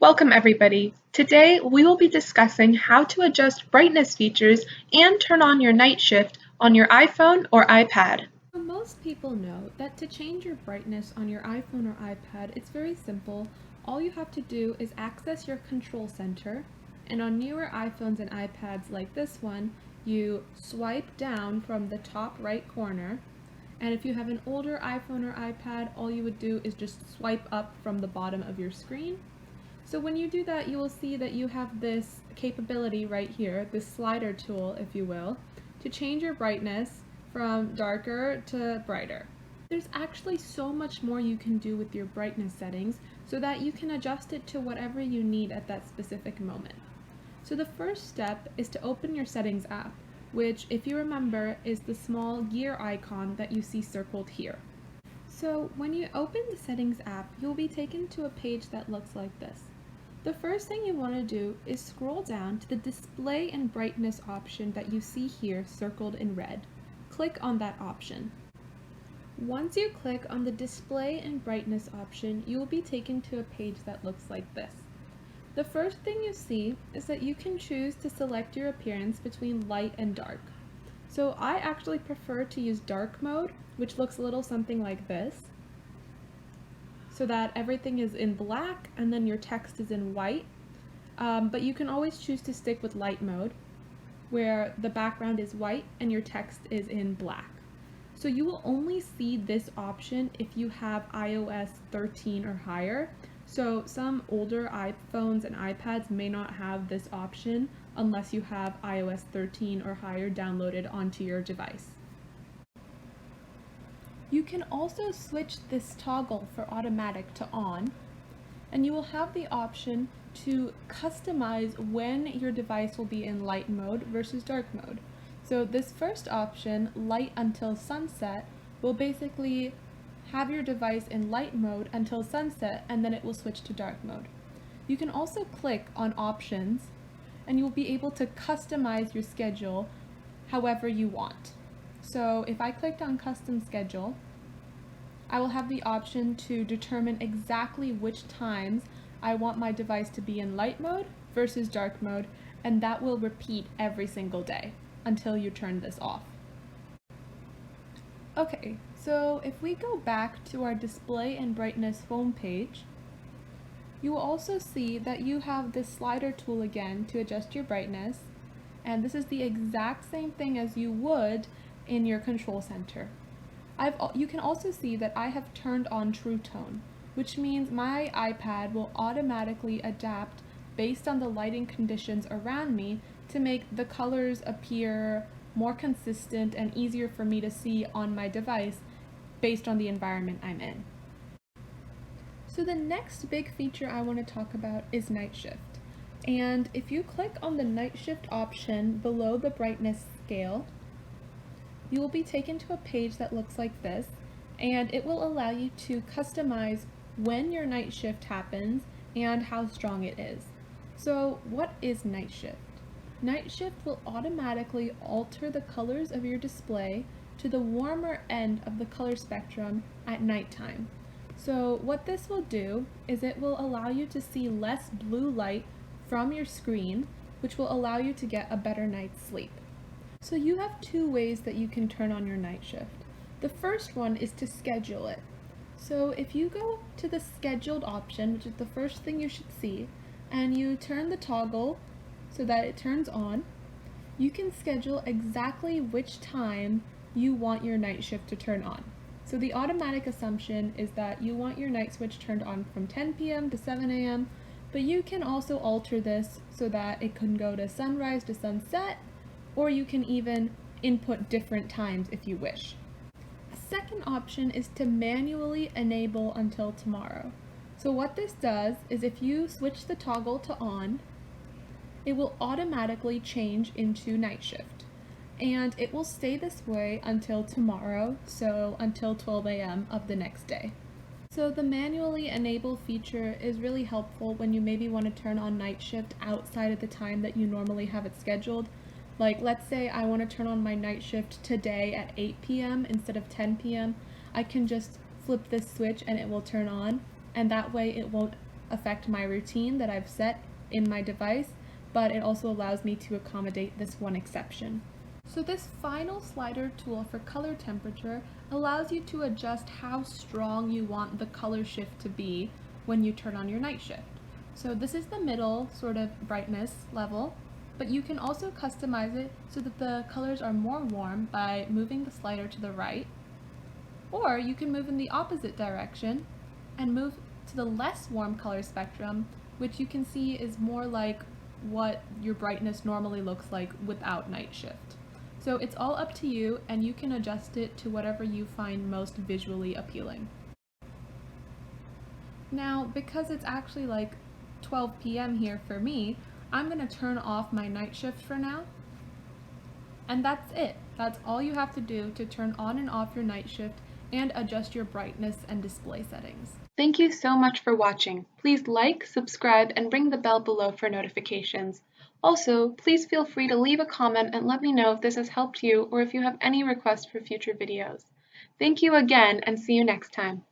Welcome everybody. Today we will be discussing how to adjust brightness features and turn on your night shift on your iPhone or iPad. So most people know that to change your brightness on your iPhone or iPad, it's very simple. All you have to do is access your control center, and on newer iPhones and iPads like this one, you swipe down from the top right corner, and if you have an older iPhone or iPad, all you would do is just swipe up from the bottom of your screen. So when you do that, you will see that you have this capability right here, this slider tool, if you will, to change your brightness from darker to brighter. There's actually so much more you can do with your brightness settings so that you can adjust it to whatever you need at that specific moment. So the first step is to open your settings app, which, if you remember, is the small gear icon that you see circled here. So when you open the settings app, you'll be taken to a page that looks like this. The first thing you want to do is scroll down to the display and brightness option that you see here circled in red. Click on that option. Once you click on the display and brightness option, you will be taken to a page that looks like this. The first thing you see is that you can choose to select your appearance between light and dark. So I actually prefer to use dark mode, which looks a little something like this, so that everything is in black and then your text is in white. But you can always choose to stick with light mode, where the background is white and your text is in black. So you will only see this option if you have iOS 13 or higher. So some older iPhones and iPads may not have this option unless you have iOS 13 or higher downloaded onto your device. You can also switch this toggle for automatic to on, and you will have the option to customize when your device will be in light mode versus dark mode. So this first option, light until sunset, will basically have your device in light mode until sunset, and then it will switch to dark mode. You can also click on options, and you'll be able to customize your schedule however you want. So if I clicked on custom schedule, I will have the option to determine exactly which times I want my device to be in light mode versus dark mode, and that will repeat every single day until you turn this off. Okay, so if we go back to our display and brightness homepage, you will also see that you have this slider tool again to adjust your brightness, and this is the exact same thing as you would in your control center. You can also see that I have turned on True Tone, which means my iPad will automatically adapt based on the lighting conditions around me to make the colors appear more consistent and easier for me to see on my device based on the environment I'm in. So the next big feature I want to talk about is night shift. And if you click on the night shift option below the brightness scale, you will be taken to a page that looks like this, and it will allow you to customize when your night shift happens and how strong it is. So what is night shift? Night shift will automatically alter the colors of your display to the warmer end of the color spectrum at nighttime. So what this will do is it will allow you to see less blue light from your screen, which will allow you to get a better night's sleep. So you have two ways that you can turn on your night shift. The first one is to schedule it. So if you go to the scheduled option, which is the first thing you should see, and you turn the toggle so that it turns on, you can schedule exactly which time you want your night shift to turn on. So the automatic assumption is that you want your night switch turned on from 10 p.m. to 7 a.m., but you can also alter this so that it can go to sunrise to sunset, or you can even input different times if you wish. A second option is to manually enable until tomorrow. So what this does is if you switch the toggle to on, it will automatically change into night shift. And it will stay this way until tomorrow, so until 12 a.m. of the next day. So the manually enable feature is really helpful when you maybe want to turn on night shift outside of the time that you normally have it scheduled. Like, let's say I want to turn on my night shift today at 8 p.m. instead of 10 p.m. I can just flip this switch and it will turn on, and that way it won't affect my routine that I've set in my device, but it also allows me to accommodate this one exception. So this final slider tool for color temperature allows you to adjust how strong you want the color shift to be when you turn on your night shift. So this is the middle sort of brightness level, but you can also customize it so that the colors are more warm by moving the slider to the right, or you can move in the opposite direction and move to the less warm color spectrum, which you can see is more like what your brightness normally looks like without night shift. So it's all up to you, and you can adjust it to whatever you find most visually appealing. Now, because it's actually like 12 p.m. here for me, I'm going to turn off my night shift for now. And that's it. That's all you have to do to turn on and off your night shift and adjust your brightness and display settings. Thank you so much for watching. Please like, subscribe, and ring the bell below for notifications. Also, please feel free to leave a comment and let me know if this has helped you or if you have any requests for future videos. Thank you again, and see you next time.